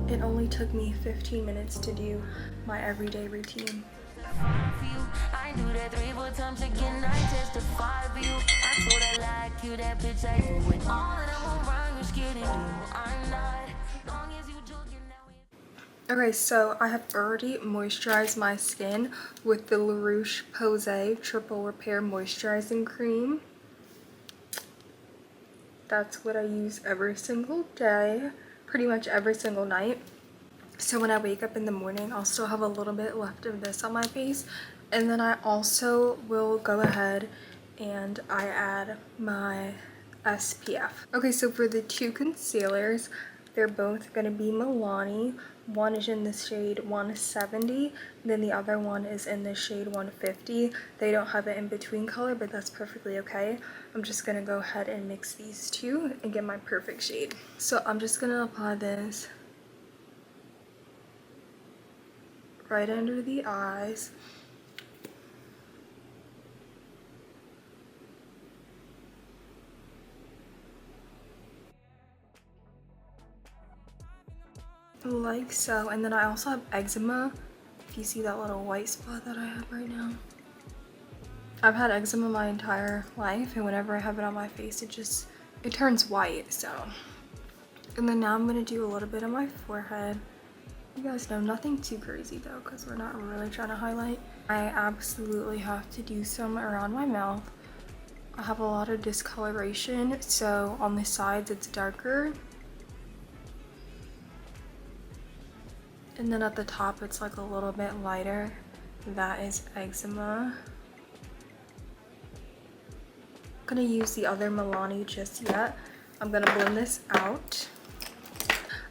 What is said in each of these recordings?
It only took me 15 minutes to do my everyday routine. I do that 3-4 times again. I testify for you. I told her like you that bitch. I do it all and I won't run. You're scared to do. I'm not. Long as you joking now. Okay, so I have already moisturized my skin with the La Roche-Posay Triple Repair Moisturizing Cream. That's what I use every single day, pretty much every single night. So when I wake up in the morning, I'll still have a little bit left of this on my face. And then I also will go ahead and I add my SPF. Okay, so for the two concealers, they're both going to be Milani. One is in the shade 170, then the other one is in the shade 150. They don't have an in-between color, but that's perfectly okay. I'm just going to go ahead and mix these two and get my perfect shade. So I'm just going to apply this right under the eyes. Like so. And then I also have eczema. If you see that little white spot that I have right now. I've had eczema my entire life, and whenever I have it on my face, it turns white, so. And then now I'm gonna do a little bit on my forehead. You guys know, nothing too crazy though, because we're not really trying to highlight. I absolutely have to do some around my mouth. I have a lot of discoloration, so on the sides it's darker. And then at the top it's like a little bit lighter. That is eczema. I'm gonna use the other Milani just yet. I'm gonna blend this out.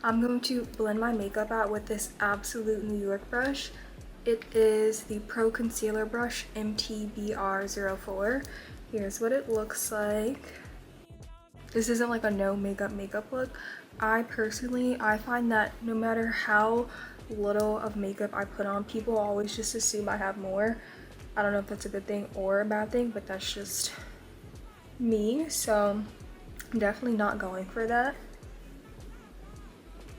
I'm going to blend my makeup out with this Absolute New York brush. It is the Pro Concealer Brush MTBR04. Here's what it looks like. This isn't like a no makeup look. I find that no matter how little of makeup I put on, people always just assume I have more. I don't know if that's a good thing or a bad thing, but that's just me. So I'm definitely not going for that.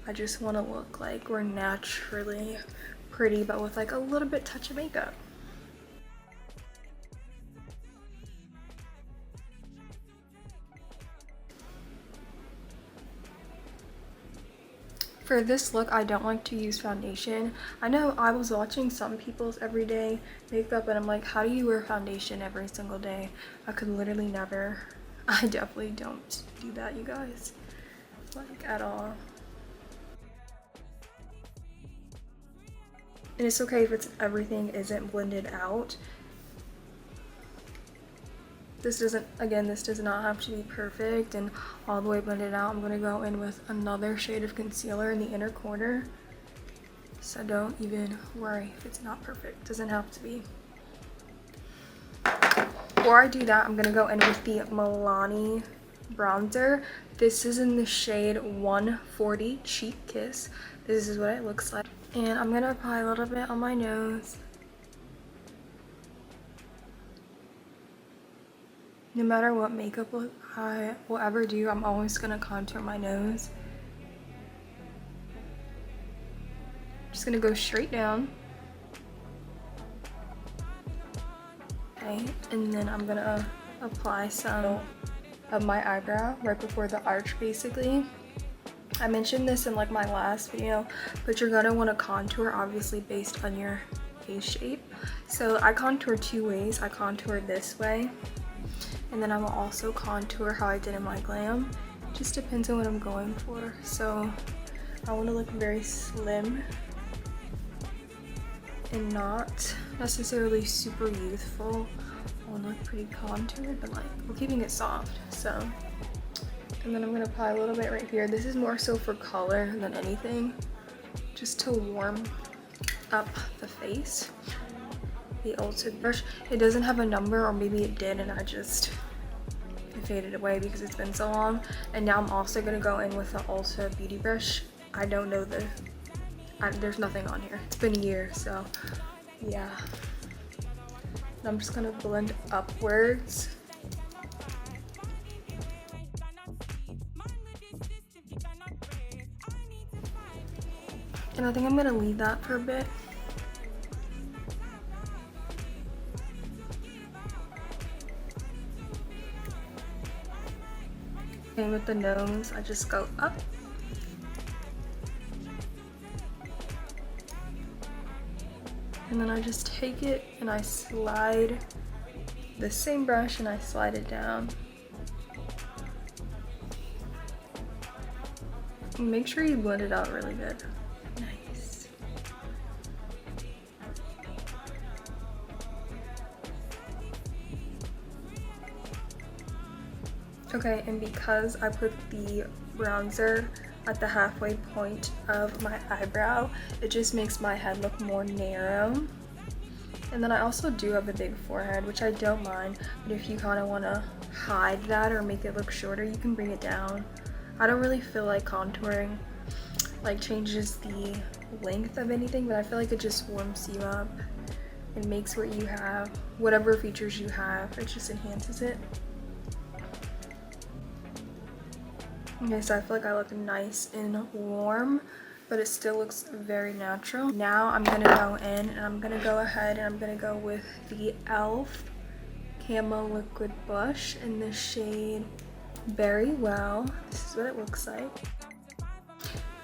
I just want to look like we're naturally pretty, but with like a little bit touch of makeup. For this look, I don't like to use foundation. I know I was watching some people's everyday makeup and I'm like, how do you wear foundation every single day? I could literally never. I definitely don't do that, you guys, like at all. And it's okay if everything isn't blended out. This does not have to be perfect and all the way blended out. I'm gonna go in with another shade of concealer in the inner corner. So don't even worry if it's not perfect. It doesn't have to be. Before I do that, I'm gonna go in with the Milani bronzer. This is in the shade 140 Cheek Kiss. This is what it looks like. And I'm gonna apply a little bit on my nose. No matter what makeup look I will ever do, I'm always gonna contour my nose. Just gonna go straight down. Okay, and then I'm gonna apply some of my eyebrow right before the arch, basically. I mentioned this in like my last video, but you're gonna want to contour obviously based on your face shape. So I contour two ways. I contour this way, and then I will also contour how I did in my glam. Just depends on what I'm going for. So I want to look very slim and not necessarily super youthful. I want to look pretty contoured, but like we're keeping it soft. So. And then I'm gonna apply a little bit right here. This is more so for color than anything, just to warm up the face. The Ulta brush, it doesn't have a number, or maybe it did and it faded away because it's been so long. And now I'm also gonna go in with the Ulta beauty brush. I don't know there's nothing on here. It's been a year, so yeah. And I'm just gonna blend upwards. And I think I'm gonna leave that for a bit. And with the nose, I just go up. And then I just take it and I slide the same brush and I slide it down. And make sure you blend it out really good. Nice. Okay, and because I put the bronzer at the halfway point of my eyebrow, it just makes my head look more narrow. And then I also do have a big forehead, which I don't mind, but if you kind of want to hide that or make it look shorter, you can bring it down. I don't really feel like contouring like changes the length of anything, but I feel like it just warms you up and makes what you have, whatever features you have, it just enhances it. Okay, so I feel like I look nice and warm, but it still looks very natural. Now I'm gonna go in and I'm gonna go ahead and I'm gonna go with the e.l.f. Camo Liquid Blush in the shade Very Well. This is what it looks like.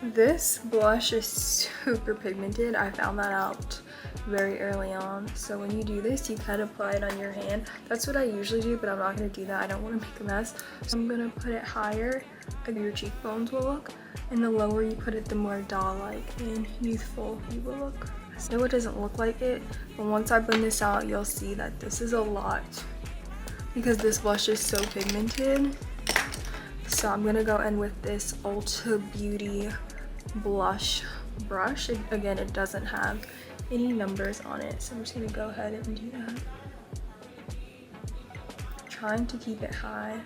This blush is super pigmented. I found that out very early on. So when you do this, you kind of apply it on your hand. That's what I usually do, but I'm not gonna do that. I don't want to make a mess. So I'm gonna put it higher, like your cheekbones will look. And the lower you put it, the more doll-like and youthful you will look. I know it doesn't look like it, but once I blend this out, you'll see that this is a lot because this blush is so pigmented. So I'm gonna go in with this Ulta Beauty blush brush. Again, it doesn't have any numbers on it, so I'm just gonna go ahead and do that. Trying to keep it high.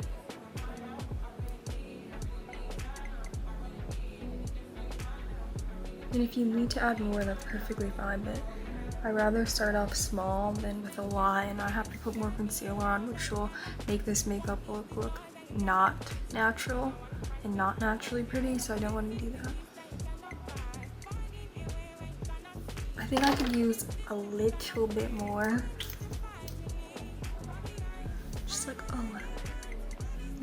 And if you need to add more, that's perfectly fine, but I'd rather start off small than with a lot, and I have to put more concealer on, which will make this makeup look not natural and not naturally pretty, so I don't want to do that. I think I could use a little bit more. Just like a little.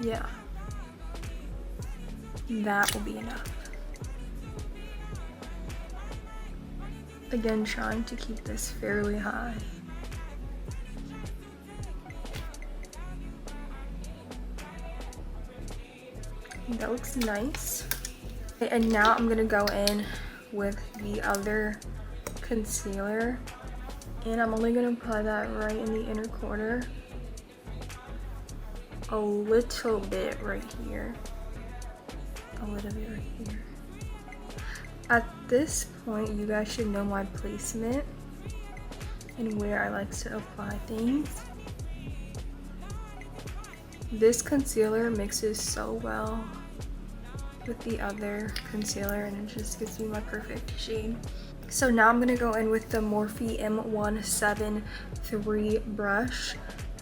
Yeah. That will be enough. Again, trying to keep this fairly high. That looks nice. And now I'm gonna go in with the other concealer, and I'm only gonna apply that right in the inner corner, a little bit right here, a little bit right here. At this point, you guys should know my placement and where I like to apply things. This concealer mixes so well with the other concealer, and it just gives me my perfect shade. So now I'm gonna go in with the Morphe M173 brush.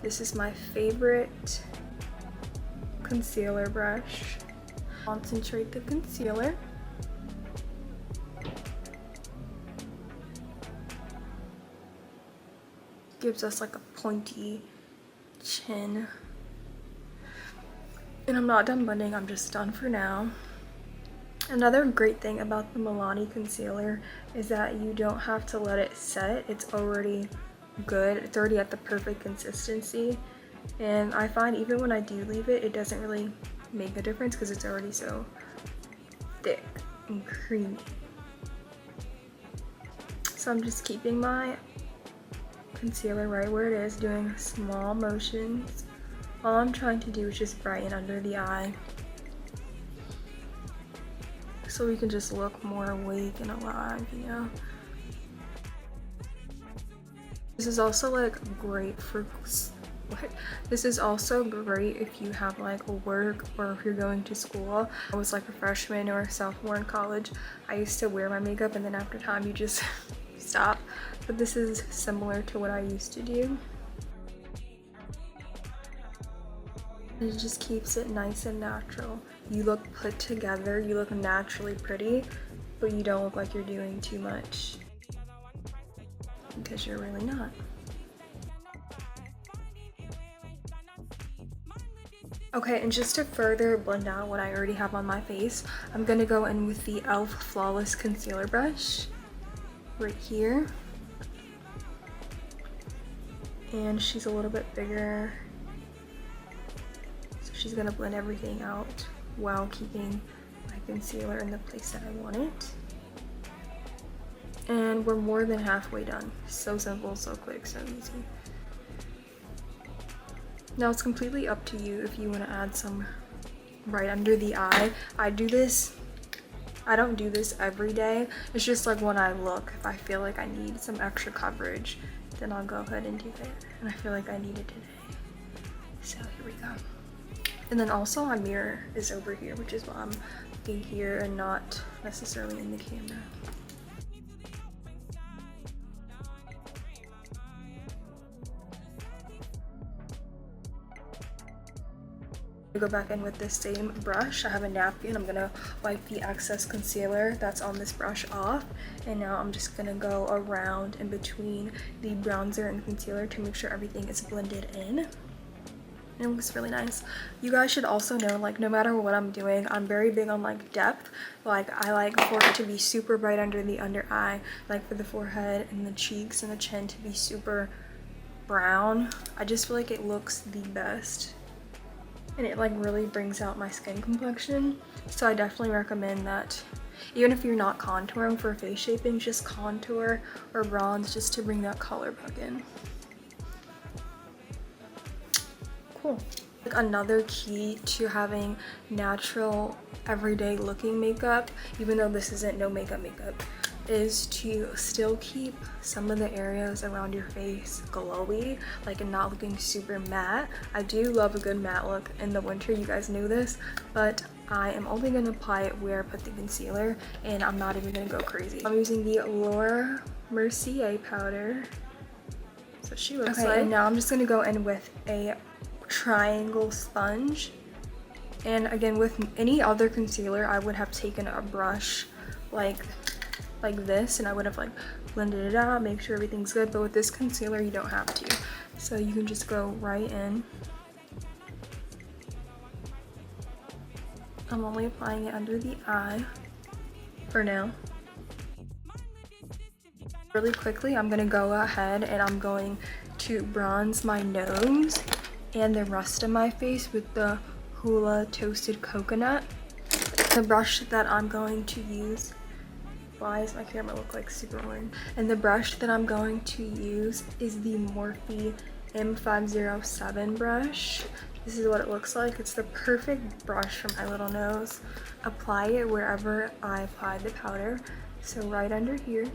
This is my favorite concealer brush. Concentrate the concealer. Gives us like a pointy chin. And I'm not done blending, I'm just done for now. Another great thing about the Milani concealer is that you don't have to let it set. It's already good. It's already at the perfect consistency. And I find even when I do leave it, it doesn't really make a difference because it's already so thick and creamy. So I'm just keeping my concealer right where it is, doing small motions. All I'm trying to do is just brighten under the eye, so we can just look more awake and alive, you know? This is also like great for, This is also great if you have like work or if you're going to school. I was like a freshman or a sophomore in college. I used to wear my makeup and then after time you just stop. But this is similar to what I used to do. It just keeps it nice and natural. You look put together, you look naturally pretty, but you don't look like you're doing too much because you're really not. Okay, and just to further blend out what I already have on my face, I'm gonna go in with the e.l.f. Flawless Concealer Brush right here. And she's a little bit bigger, so she's gonna blend everything out while keeping my concealer in the place that I want it. And we're more than halfway done. So simple, so quick, so easy. Now it's completely up to you if you want to add some right under the eye. I don't do this every day. It's just like when I look, if I feel like I need some extra coverage, then I'll go ahead and do it. And I feel like I need it today. So here we go. And then also my mirror is over here, which is why I'm looking here and not necessarily in the camera. Go back in with the same brush. I have a napkin. I'm gonna wipe the excess concealer that's on this brush off, and now I'm just gonna go around in between the bronzer and concealer to make sure everything is blended in. And it looks really nice. You guys should also know, like, no matter what I'm doing, I'm very big on like depth. Like, I like for it to be super bright under the under eye, like for the forehead and the cheeks and the chin to be super brown. I just feel like it looks the best. And it like really brings out my skin complexion. So I definitely recommend that even if you're not contouring for face shaping, just contour or bronze just to bring that color back in. Cool. Like, another key to having natural everyday looking makeup, even though this isn't no makeup, is to still keep some of the areas around your face glowy, like, and not looking super matte. I do love a good matte look in the winter, you guys know this, but I am only going to apply it where I put the concealer, and I'm not even going to go crazy. I'm using the Laura Mercier powder. That's what she looks like. And now I'm just going to go in with a triangle sponge, and again, with any other concealer I would have taken a brush like this, and I would have like blended it out, make sure everything's good, but with this concealer you don't have to, so you can just go right in. I'm only applying it under the eye for now. Really quickly, I'm gonna go ahead and I'm going to bronze my nose and the rest of my face with the Hoola Toasted Coconut. The brush that I'm going to use, why does my camera look like super weird? And the brush that I'm going to use is the Morphe M507 brush. This is what it looks like. It's the perfect brush for my little nose. Apply it wherever I applied the powder. So right under here.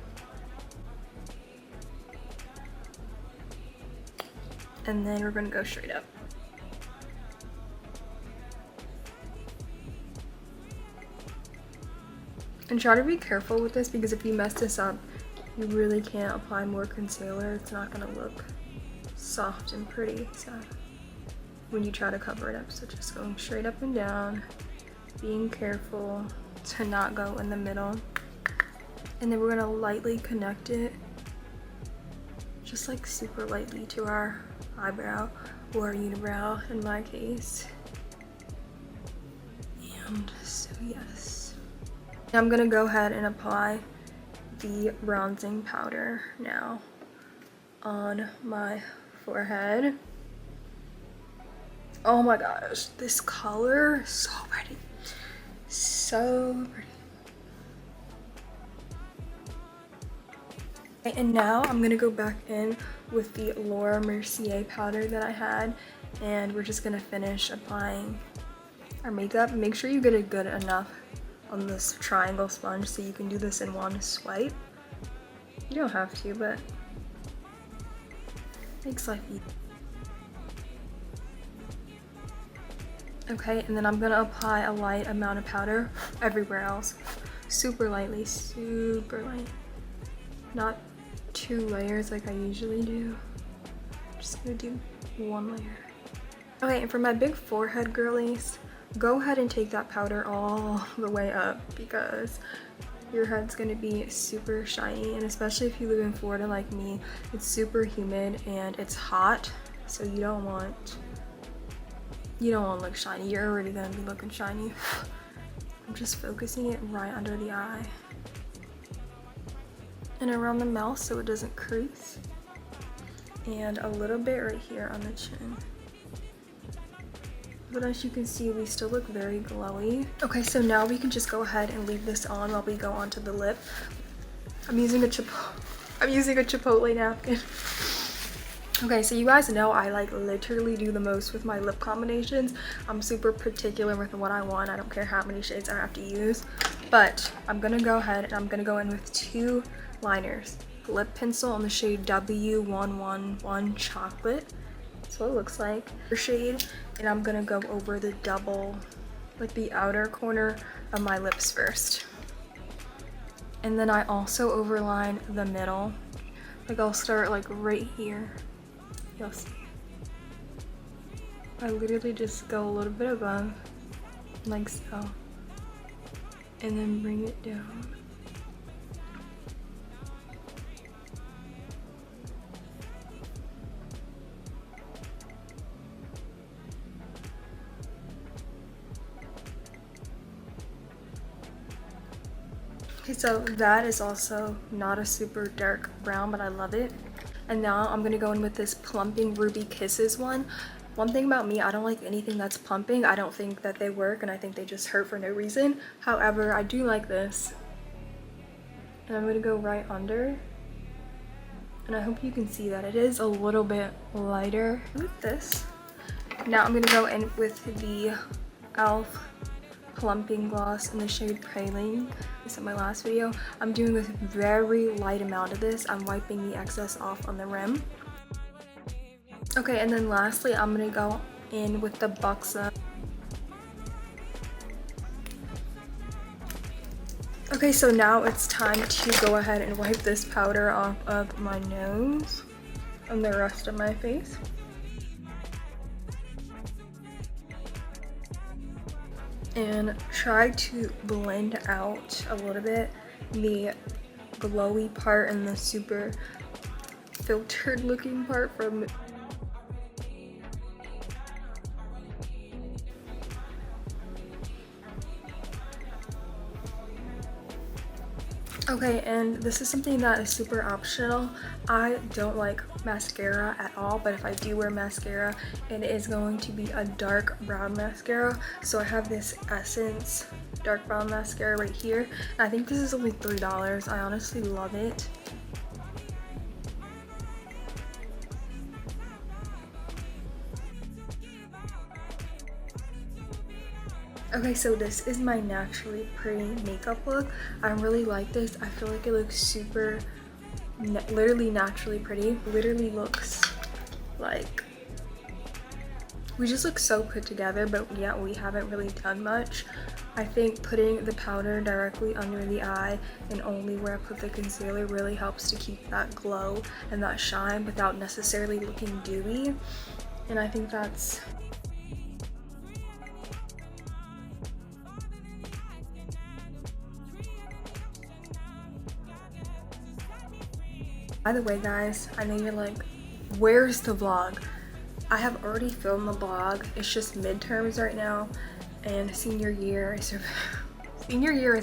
And then we're gonna go straight up. And try to be careful with this, because if you mess this up, you really can't apply more concealer. It's not gonna look soft and pretty, so when you try to cover it up. So just going straight up and down, being careful to not go in the middle. And then we're gonna lightly connect it, just like super lightly, to our eyebrow or unibrow in my case. And so yes, I'm gonna go ahead and apply the bronzing powder now on my forehead. Oh my gosh, this color is so pretty, so pretty. And now I'm gonna go back in with the Laura Mercier powder that I had, and we're just gonna finish applying our makeup. Make sure you get it good enough on this triangle sponge so you can do this in one swipe. You don't have to, but it makes life easy. Okay, and then I'm gonna apply a light amount of powder everywhere else. Super lightly, super light. Not 2 layers like I usually do. I'm just gonna do 1 layer. Okay, and for my big forehead girlies, go ahead and take that powder all the way up, because your head's gonna be super shiny, and especially if you live in Florida like me, it's super humid and it's hot, so you don't want to look shiny. You're already gonna be looking shiny. I'm just focusing it right under the eye and around the mouth so it doesn't crease, and a little bit right here on the chin. But as you can see, we still look very glowy. Okay, so now we can just go ahead and leave this on while we go onto the lip. I'm using a Chipotle napkin. Okay, so you guys know I like literally do the most with my lip combinations. I'm super particular with what I want. I don't care how many shades I have to use. But I'm gonna go ahead and I'm gonna go in with 2 liners. Lip pencil in the shade W111 Chocolate. That's what it looks like. Shade, and I'm gonna go over the double, like the outer corner of my lips first. And then I also overline the middle. Like I'll start like right here. You'll see. I literally just go a little bit above, like so, and then bring it down. Okay, so that is also not a super dark brown, but I love it. And now I'm gonna go in with this Plumping Ruby Kisses one. One thing about me, I don't like anything that's plumping. I don't think that they work, and I think they just hurt for no reason. However, I do like this. And I'm gonna go right under. And I hope you can see that it is a little bit lighter with this. Now I'm gonna go in with the e.l.f. Plumping Gloss in the shade Praline. This is my last video. I'm doing a very light amount of this. I'm wiping the excess off on the rim. Okay, and then lastly, I'm gonna go in with the Buxom. Okay, so now it's time to go ahead and wipe this powder off of my nose and the rest of my face. And try to blend out a little bit the glowy part and the super filtered looking part from Okay, and this is something that is super optional. I don't like mascara at all, but if I do wear mascara, it is going to be a dark brown mascara. So I have this Essence dark brown mascara right here. And I think this is only $3. I honestly love it. Okay, so this is my naturally pretty makeup look. I really like this. I feel like it looks super, literally naturally pretty. Literally looks like, we just look so put together, but yeah, we haven't really done much. I think putting the powder directly under the eye and only where I put the concealer really helps to keep that glow and that shine without necessarily looking dewy. And I think that's By the way, guys, I know you're like, where's the vlog? I have already filmed the vlog. It's just midterms right now, and senior year is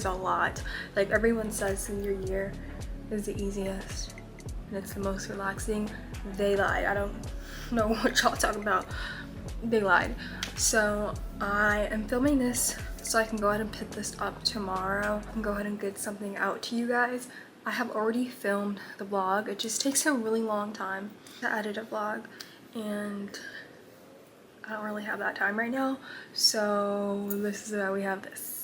a lot. Like everyone says senior year is the easiest and it's the most relaxing. They lied. I don't know what y'all talking about. They lied. So I am filming this so I can go ahead and put this up tomorrow and go ahead and get something out to you guys. I have already filmed the vlog. It just takes a really long time to edit a vlog, and I don't really have that time right now. So this is why we have this.